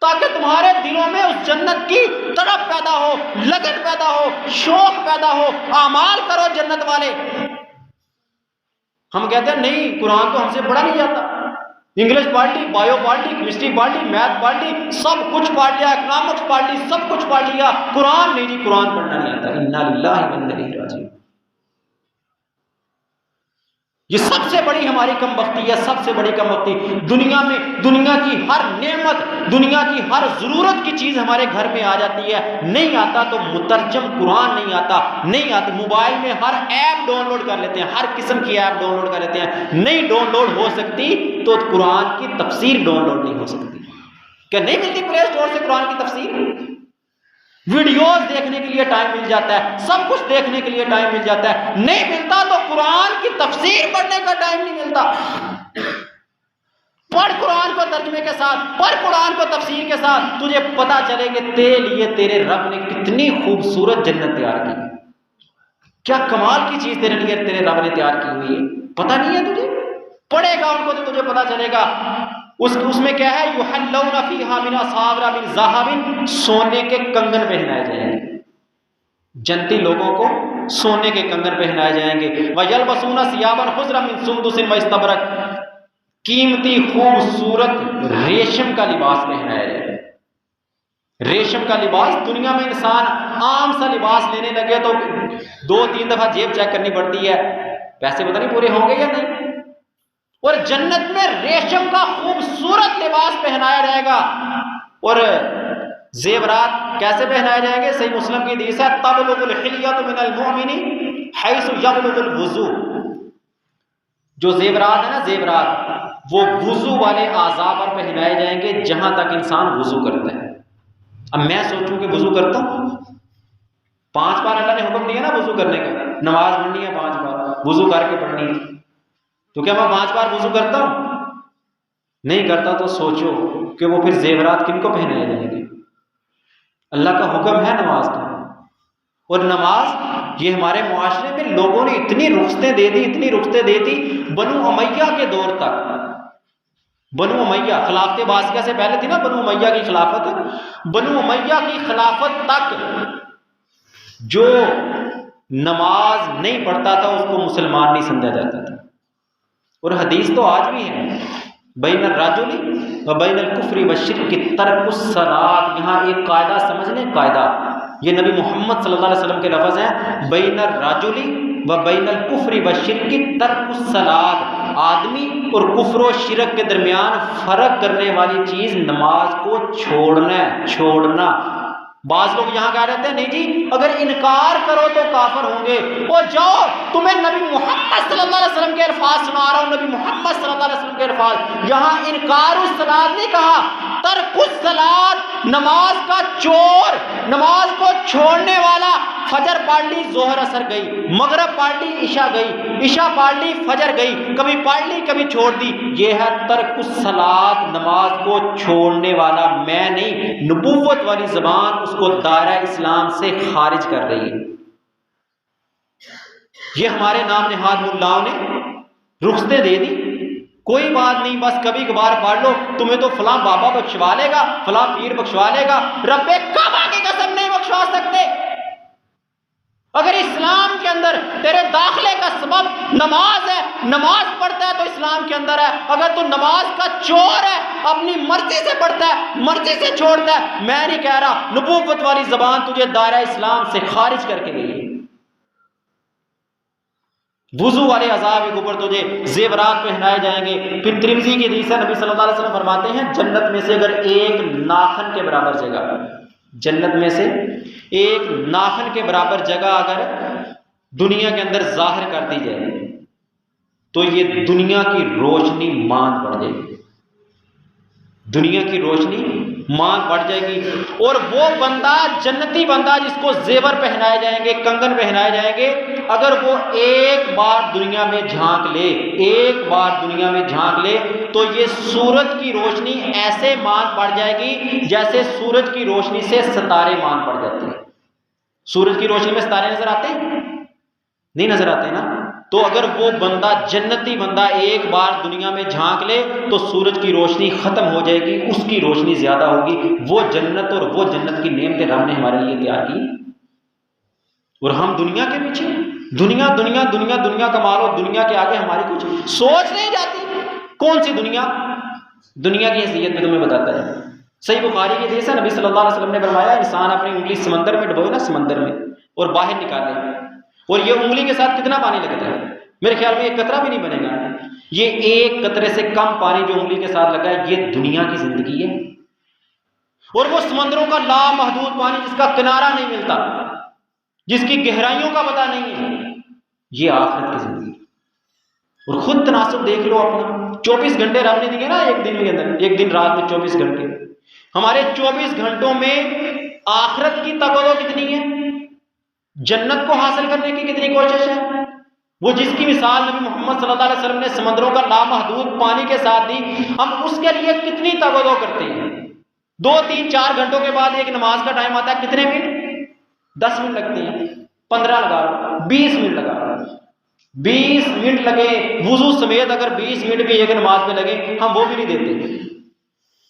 ताकि तुम्हारे दिलों में उस जन्नत की तड़प पैदा हो, लगन पैदा हो, शौक पैदा हो, आमाल करो जन्नत वाले। हम कहते हैं नहीं, कुरान तो हमसे पढ़ा नहीं जाता, इंग्लिश पढ़ ली, बायो पढ़ ली, केमिस्ट्री पढ़ ली, मैथ पढ़ ली, सब कुछ पढ़ लिया, इकोनॉमिक्स पढ़ ली, सब कुछ पढ़ लिया, कुरान नहीं, कुरान पढ़ना नहीं आता। इन्ना लिल्लाहि व इन्ना इलैहि राजिऊन। ये सबसे बड़ी हमारी कमबख्ती है, सबसे बड़ी कमबख्ती। दुनिया में दुनिया की हर नेमत, दुनिया की हर जरूरत की चीज हमारे घर में आ जाती है, नहीं आता तो मुतरजम कुरान नहीं आता, नहीं आती। मोबाइल में हर ऐप डाउनलोड कर लेते हैं, हर किस्म की ऐप डाउनलोड कर लेते हैं, नहीं डाउनलोड हो सकती तो कुरान की तफसीर डाउनलोड नहीं हो सकती। क्या नहीं मिलती प्ले स्टोर से कुरान की तफसीर? वीडियोस देखने के लिए टाइम मिल जाता है, सब कुछ देखने के लिए टाइम मिल जाता है, नहीं मिलता तो कुरान की तफसीर पढ़ने का टाइम नहीं मिलता। पढ़ कुरान को तर्जुमे के साथ, पढ़ कुरान को तफसीर के साथ, तुझे पता चले कि तेरे लिए तेरे रब ने कितनी खूबसूरत जन्नत तैयार की, क्या कमाल की चीज तेरे लिए तेरे रब ने तैयार की हुई है। पता नहीं है तुझे? पढ़ेगा उनको तो तुझे पता चलेगा। उसमें क्या है, युहल्लौना फीहा मिन असाविरा मिन ज़हबिन, सोने के कंगन पहनाए जाएंगे। जन्नती लोगों को सोने के कंगन पहनाए जाएंगे। व यलबसूना सियाबन खुज़रम मिन सुंदुसिन व इस्तबरक, कीमती खूबसूरत रेशम का लिबास पहनाया जाएगा। रेशम का लिबास, दुनिया में इंसान आम सा लिबास लेने लगे तो 2-3 दफा जेब चेक करनी पड़ती है, पैसे पता नहीं पूरे होंगे या नहीं। और जन्नत में रेशम का खूबसूरत लिबास पहनाया जाएगा। और जेवरात कैसे पहनाए जाएंगे? सही मुस्लिम की हदीस है, तबलुगुल हिल्यतु मिनल मुमिनी हैसु यबलुगुल वुजू। जो जेवरात है ना, जेवरात, वो वुजू वाले आज़ा पर पहनाए जाएंगे जहां तक इंसान वुजू करता है। अब मैं सोचूं कि वुजू करता हूं, 5 बार अल्लाह ने हुक्म दिया ना वुजू करने का, नमाज पढ़नी है 5 बार, वुजू करके पढ़नी है, तो क्या मैं 5 बार वुजू करता हूं? नहीं करता। तो सोचो कि वो फिर जेवरात किनको पहनाए जाएंगे? अल्लाह का हुक्म है नमाज का। और नमाज, ये हमारे मुआशरे में लोगों ने इतनी रुख्सतें दे दी, इतनी रुख्सतें दे दी, बनु उमैया के दौर तक। बनु उमैया, खिलाफत बासिया से पहले थी ना बनु उमैया की खिलाफत, बनु उमैया की खिलाफत तक जो नमाज नहीं पढ़ता था उसको मुसलमान नहीं समझा जाता था। और हदीस तो आज भी है, बैनल राजुली व बैनल कुफ्री व शिर्क तर्कुस सलात। यहाँ एक कायदा समझ लें, कायदा, ये नबी मोहम्मद सल्लल्लाहु अलैहि वसल्लम के लफ्ज़ हैं, बैनल राजुली व बैनल कुफ्री व शिर्क तर्कुस सलात। आदमी और कुफ्र व शिरक के दरमियान फर्क करने वाली चीज नमाज को छोड़ना। बाज लोग यहाँ कह रहते हैं नहीं जी अगर इनकार करो तो काफिर होंगे। और जाओ, तुम्हें नबी मोहम्मद सल्लल्लाहु अलैहि वसल्लम के अल्फाज सुना रहा हूं, नबी मोहम्मद सल्लल्लाहु अलैहि वसल्लम के अल्फाज। यहाँ इनकारुस सलात नहीं कहा, तर्कुस सलात, नमाज का चोर, नमाज को छोड़ने वाला। फजर पढ़ ली, जोहर असर गई, मगरब पढ़ ली, इशा गई, इशा पढ़ ली, फजर गई, कभी पढ़ ली कभी छोड़ दी। यह है तर्कुस सलात, नमाज को छोड़ने वाला। मैं नहीं, नबुव्वत वाली ज़बान उसको दायरा इस्लाम से खारिज कर रही है। ये हमारे नाम नेहाद मुल्लाओं ने रुख्सतें दे दी, कोई बात नहीं, बस कभी कभार पढ़ लो, तुम्हें तो फलां बाबा बख्शवा लेगा, फलां पीर बख्शवा लेगा। रब्बे काबा की कसम नहीं बख्शवा सकते। अगर इस्लाम के अंदर तेरे दाखिले का सबब नमाज है, नमाज पढ़ता है तो इस्लाम के अंदर है। अगर तू नमाज का चोर है, अपनी मर्जी से पढ़ता है, मर्जी से छोड़ता है, मैं नहीं कह रहा, नबूवत वाली ज़बान तुझे दायरा इस्लाम से खारिज करके गई है। वुजू वाले अज़ाब के ऊपर तुझे जेवरात पहनाए जाएंगे। फिर तिरमिज़ी की हदीस है, नबी सल्लल्लाहु अलैहि वसल्लम फरमाते हैं जन्नत में से अगर एक नाखन के बराबर जगह, जन्नत में से एक नाखन के बराबर जगह अगर दुनिया के अंदर जाहिर कर दी जाए तो ये दुनिया की रोशनी मांद पड़ जाएगी, दुनिया की रोशनी मांद बढ़ जाएगी। और वो बंदा, जन्नती बंदा जिसको जेवर पहनाए जाएंगे, कंगन पहनाए जाएंगे, अगर वो एक बार दुनिया में झांक ले, एक बार दुनिया में झांक ले, तो ये सूरज की रोशनी ऐसे मांद पड़ जाएगी जैसे सूरज की रोशनी से सितारे मांद पड़ जाते हैं। सूरज की रोशनी में सितारे नजर आते हैं? नहीं नजर आते ना। तो अगर वो बंदा, जन्नती बंदा, एक बार दुनिया में झांक ले तो सूरज की रोशनी खत्म हो जाएगी, उसकी रोशनी ज्यादा होगी। वो जन्नत और वो जन्नत की नेमतें रब ने हमारे लिए तैयार की, और हम दुनिया के पीछे, दुनिया दुनिया दुनिया दुनिया कमा लो, दुनिया के आगे हमारी कुछ सोच नहीं जाती। कौन सी दुनिया? दुनिया की हैसियत में तुम्हें बताता है। सही बुखारी के जैसा नबी सल्लल्लाहु अलैहि वसल्लम ने फरमाया, इंसान अपनी उंगली समंदर में डुबोए ना, समंदर में, और बाहर निकाले, और ये उंगली के साथ कितना पानी लगता है? मेरे ख्याल में एक कतरा भी नहीं बनेगा। ये एक कतरे से कम पानी जो उंगली के साथ लगा है, ये दुनिया की जिंदगी है। और वो समंदरों का लामहदूद पानी जिसका किनारा नहीं मिलता, जिसकी गहराइयों का पता नहीं है, ये आखिरत की जिंदगी। और खुद तनासुब देख लो अपना। 24 घंटे रब ने दिए ना एक दिन के अंदर, एक दिन रात में 24 घंटे। हमारे 24 घंटों में आखिरत की तवज्जो कितनी है, जन्नत को हासिल करने की कितनी कोशिश है। वो जिसकी मिसाल नबी मोहम्मद सल्लल्लाहु अलैहि वसल्लम ने समंदरों का लामहदूद पानी के साथ दी, हम उसके लिए कितनी तवज्जो करते हैं। 2, 3, 4 घंटों के बाद एक नमाज का टाइम आता है, कितने मिनट? 10 मिनट लगते हैं, 15 लगा लो, 20 मिनट लगा लो, 20 मिनट लगे वुजू समेत, अगर 20 मिनट भी एक नमाज में लगे, हम वो भी नहीं देते,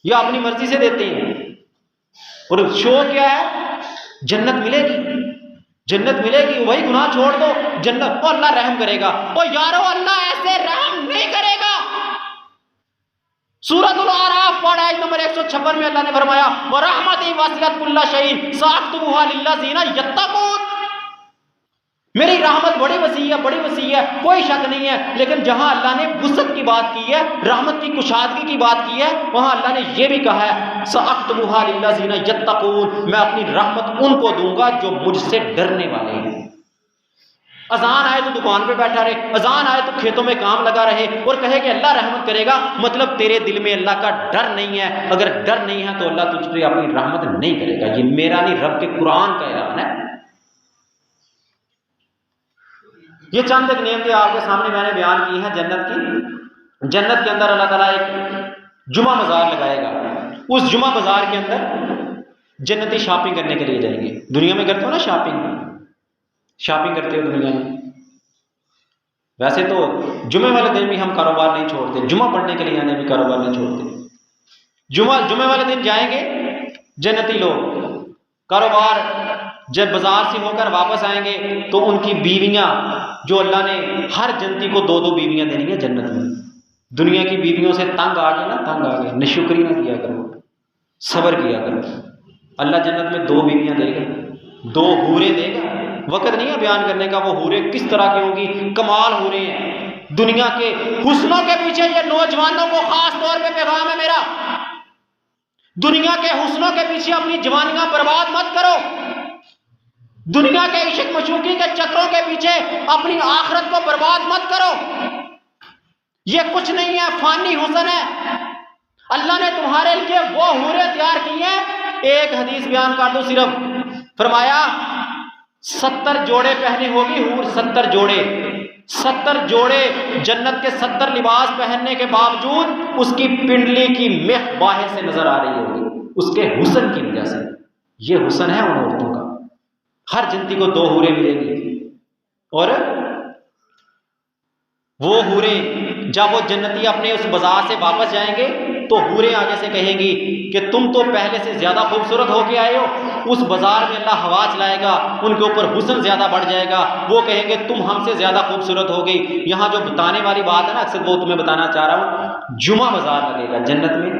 या अपनी मर्जी से देते हैं। और शो क्या है? जन्नत मिलेगी, जन्नत मिलेगी, वही गुनाह छोड़ दो, जन्नत, और अल्लाह रहम करेगा। और यारो अल्लाह ऐसे रहम नहीं करेगा। सूरतुल आराफ पढ़ा आयत नंबर 156 में अल्लाह ने फरमाया, व रहमती वसिअत कुल्ला शैइन सअक्तुबुहा लिल्लज़ीना यत्तकून। मेरी रहमत बड़ी वसी है, बड़ी वसी है, कोई शक नहीं है। लेकिन जहां अल्लाह ने वुसअत की बात की है, रहमत की कुशादगी की बात की है, वहां अल्लाह ने यह भी कहा है सअक्तुबुहा लिल्लज़ीना यत्तक़ून, मैं अपनी रहमत उनको दूंगा जो मुझसे डरने वाले हैं। अजान आए तो दुकान पे बैठा रहे, अजान आए तो खेतों में काम लगा रहे और कहे कि अल्लाह रहमत करेगा, मतलब तेरे दिल में अल्लाह का डर नहीं है। अगर डर नहीं है तो अल्लाह तुझ पे अपनी रहमत नहीं करेगा। ये मेरा नहीं, रब के कुरान का ऐलान है। ये चंद एक नेमतें आपके सामने मैंने बयान की हैं जन्नत की। जन्नत के अंदर अल्लाह ताला एक जुमा बाजार लगाएगा। उस जुमा बाजार के अंदर जन्नती शॉपिंग करने के लिए जाएंगे। दुनिया में करते हो ना शॉपिंग करते हो दुनिया में। वैसे तो जुमे वाले दिन भी हम कारोबार नहीं छोड़ते, जुमा पढ़ने के लिए आने भी कारोबार नहीं छोड़ते। जुमे वाले दिन जाएंगे जन्नती लोग, कारोबार जब बाजार से होकर वापस आएंगे तो उनकी बीवियां, जो अल्लाह ने हर जन्नती को 2-2 बीवियां देनी है जन्नत में। दुनिया की बीवियों से तंग आ गए ना, तंग आ गए, नशुक्री ना किया करो, सब्र किया करो। अल्लाह जन्नत में 2 बीवियां देगा, 2 हूरें देगा। वक्त नहीं है बयान करने का वो हूरें किस तरह की होंगी, कमाल हूरें हैं। दुनिया के हुस्नों के पीछे ये नौजवानों को खास तौर पे पैगाम है मेरा, दुनिया के हुस्नों के पीछे अपनी जवानियां बर्बाद मत करो। दुनिया के इश्क मशूकी के चक्रों के पीछे अपनी आखिरत को बर्बाद मत करो। ये कुछ नहीं है, फानी हुस्न है। अल्लाह ने तुम्हारे लिए वो हूरें तैयार की हैं। एक हदीस बयान कर दो सिर्फ, फरमाया 70 जोड़े पहने होगी हूर, 70 जोड़े जन्नत के 70 लिबास पहनने के बावजूद उसकी पिंडली की मेख बाहर से नजर आ रही होगी उसके हुस्न की वजह से। ये हुस्न है उन औरतों का। हर जन्नती को 2 हूरें मिलेंगी और वो हूरें जब वो जन्नती अपने उस बाजार से वापस जाएंगे तो हूरें आगे से कहेंगी कि तुम तो पहले से ज्यादा खूबसूरत होके आए हो। उस बाजार में अल्लाह हवा चलाएगा, उनके ऊपर हुस्न ज्यादा बढ़ जाएगा। वो कहेंगे तुम हमसे ज्यादा खूबसूरत हो गई। यहां जो बताने वाली बात है ना, अक्सर वो तुम्हें बताना चाह रहा हूं। जुमा बाजार लगेगा जन्नत में,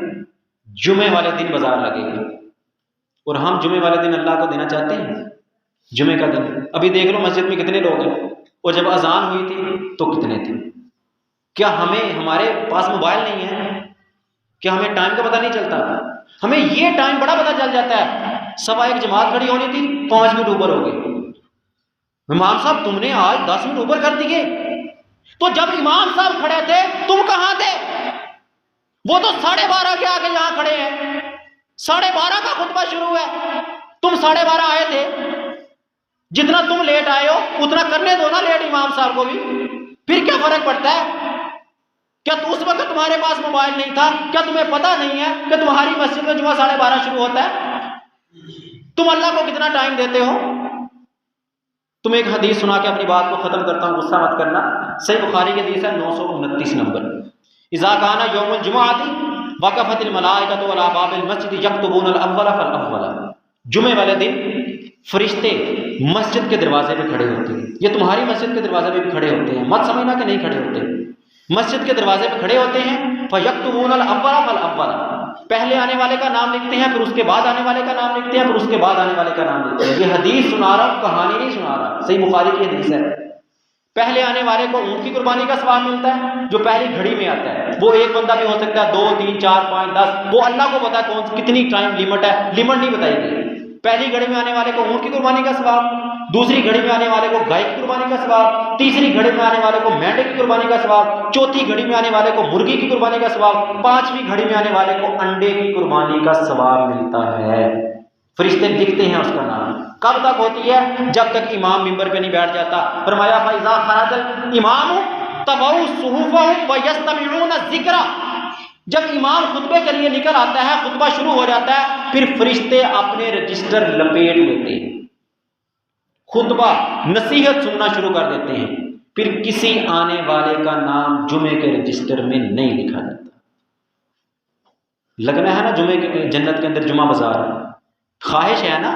जुमे वाले दिन बाजार लगेगा। और हम जुमे वाले दिन अल्लाह को देना चाहते हैं। जुमे का दिन अभी देख लो मस्जिद में कितने लोग हैं, और जब अजान हुई थी तो कितने थे। क्या हमारे पास मोबाइल नहीं है? क्या हमें टाइम का पता नहीं चलता? हमें ये टाइम बड़ा पता चल जाता है। 1:15 जमात खड़ी होनी थी, 5 मिनट ऊपर हो गए। इमाम साहब तुमने आज 10 मिनट ऊपर कर दिए। तो जब इमाम साहब खड़े थे तुम कहां थे? वो तो 12:30 के आगे यहां खड़े हैं। 12:30 का खुतबा शुरू है, तुम 12:30 आए थे। जितना तुम लेट आए हो उतना करने दो ना लेट इमाम साहब को भी। फिर क्या फर्क पड़ता है? क्या तो उस वक्त तुम्हारे पास मोबाइल नहीं था? क्या तुम्हें पता नहीं है कि तुम्हारी मस्जिद में जुमा 12:30 शुरू होता है? तुम अल्लाह को कितना टाइम देते हो? तुम एक हदीस सुना के अपनी बात को खत्म करता हूं, गुस्सा मत करना। सही बुखारी की हदीस है 929 नंबर। इज़ा काना यौमुल जुमुअती वक़फ़तिल मलाइकतु अला बाबिल मस्जिद यक्तुबूनल अव्वल फल अव्वल। जुमे वाले दिन फरिश्ते मस्जिद के दरवाजे पे खड़े होते हैं। ये तुम्हारी मस्जिद के दरवाजे पे भी खड़े होते हैं, मत समझना कि नहीं खड़े होते। मस्जिद के दरवाजे पे खड़े होते हैं। फयक्तुबूनल अव्वल फल अव्वल, पहले आने वाले का नाम लिखते हैं, फिर उसके बाद आने वाले का नाम लिखते हैं, फिर उसके बाद आने वाले का नाम लिखते हैं। ये हदीस सुना रहा हूं, कहानी नहीं सुना रहा। सही बुखारी की हदीस है। पहले आने वाले को ऊंट की कुर्बानी का सवाब मिलता है, जो पहली घड़ी में आता है। वो एक बंदा भी हो सकता है, 2, 3, 4, 5, 10, वो अल्लाह को पता है कितनी टाइम लिमिट है, लिमिट नहीं बताई गई। पहली घड़ी में आने वाले को ऊंट की कुर्बानी का सवाब, दूसरी घड़ी में आने वाले को गाय की कुर्बानी का सवाब, तीसरी घड़ी में आने वाले को मेंढे की कुर्बानी का सवाब, चौथी घड़ी में आने वाले को मुर्गी की कुर्बानी का सवाब, 5वीं घड़ी में आने वाले को अंडे की कुर्बानी का सवाब मिलता है। फरिश्ते लिखते हैं उसका नाम। कब तक होती है? जब तक इमाम मिंबर पे नहीं बैठ जाता। फरमाया फइज़ा खरजल इमाम तबऊ सुहुफहum व यस्तमिऊन ज़िक्रा। जब इमाम खुतबे के लिए निकल आता है, खुतबा शुरू हो जाता है, फिर फरिश्ते अपने रजिस्टर लपेट लेते हैं, खुतबा नसीहत सुनना शुरू कर देते हैं। फिर किसी आने वाले का नाम जुमे के रजिस्टर में नहीं लिखा जाता। लगना है ना जुमे के जन्नत के अंदर जुमा बाजार, ख्वाहिश है ना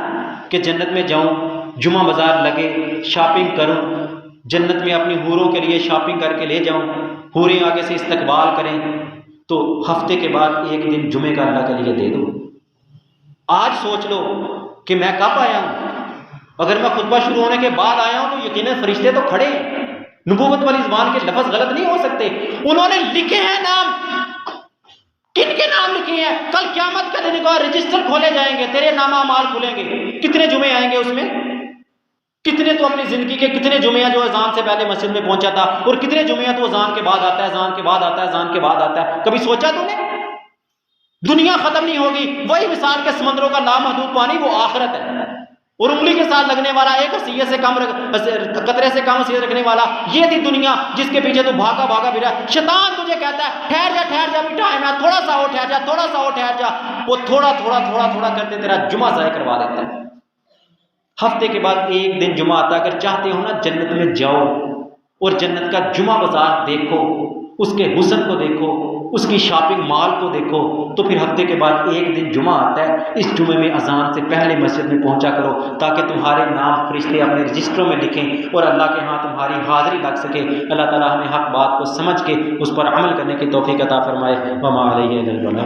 कि जन्नत में जाऊं, जुमा बाजार लगे, शॉपिंग करूं, जन्नत में अपनी हूरों के लिए शॉपिंग करके ले जाऊं, हूरें आगे से इस्तकबाल करें, तो हफ्ते के बाद एक दिन जुमे का अल्लाह के लिए दे दो। आज सोच लो कि मैं कब आया हूं। अगर मैं खुतबा शुरू होने के बाद आया हूं तो यकीनन फरिश्ते तो खड़े हैं। नबूवत वाली ज़बान के लफ्ज़ गलत नहीं हो सकते। उन्होंने लिखे हैं नाम, किन के नाम लिखे हैं? कल क़यामत का दिन का रजिस्टर खोले जाएंगे, तेरे नामा अमाल खुलेंगे। कितने जुमे आएंगे उसमें? कितने तो अपनी जिंदगी के कितने जुमे जो अजान से पहले मस्जिद में पहुंचा था, और कितने जुमे तो अजान के बाद आता है, अजान के बाद आता है, अजान के बाद आता है। कभी सोचा तूने? दुनिया खत्म नहीं होगी। वही मिसाल के समंदरों का लामहदूद पानी वो आखिरत है, और उंगली के साथ लगने वाला एक हसीयत से कम कतरे से कम हसीयत रखने वाला, ये थी दुनिया जिसके पीछे तू भागा भागा फिरा। शैतान तुझे कहता है ठहर जा भी टाइम है, थोड़ा सा हो ठहर जा, थोड़ा सा हो ठहर जा। वो थोड़ा थोड़ा थोड़ा थोड़ा करते तेरा जुमा ज़ाय करवा देता है। हफ्ते के बाद एक दिन जुमा आता। अगर चाहते हो ना जन्नत में जाओ और जन्नत का जुमा बाजार देखो, उसके हुस्न को देखो, उसकी शॉपिंग मॉल को देखो, तो फिर हफ्ते के बाद एक दिन जुमा आता है। इस जुमे में अजान से पहले मस्जिद में पहुंचा करो, ताकि तुम्हारे नाम फरिश्ते अपने रजिस्टरों में लिखें और अल्लाह के यहाँ तुम्हारी हाजिरी लग सके। अल्लाह ताला हमें हक बात को समझ के उस पर अमल करने की तौफीक अता फरमाए। वमा अलैहि इल्लल बलाग।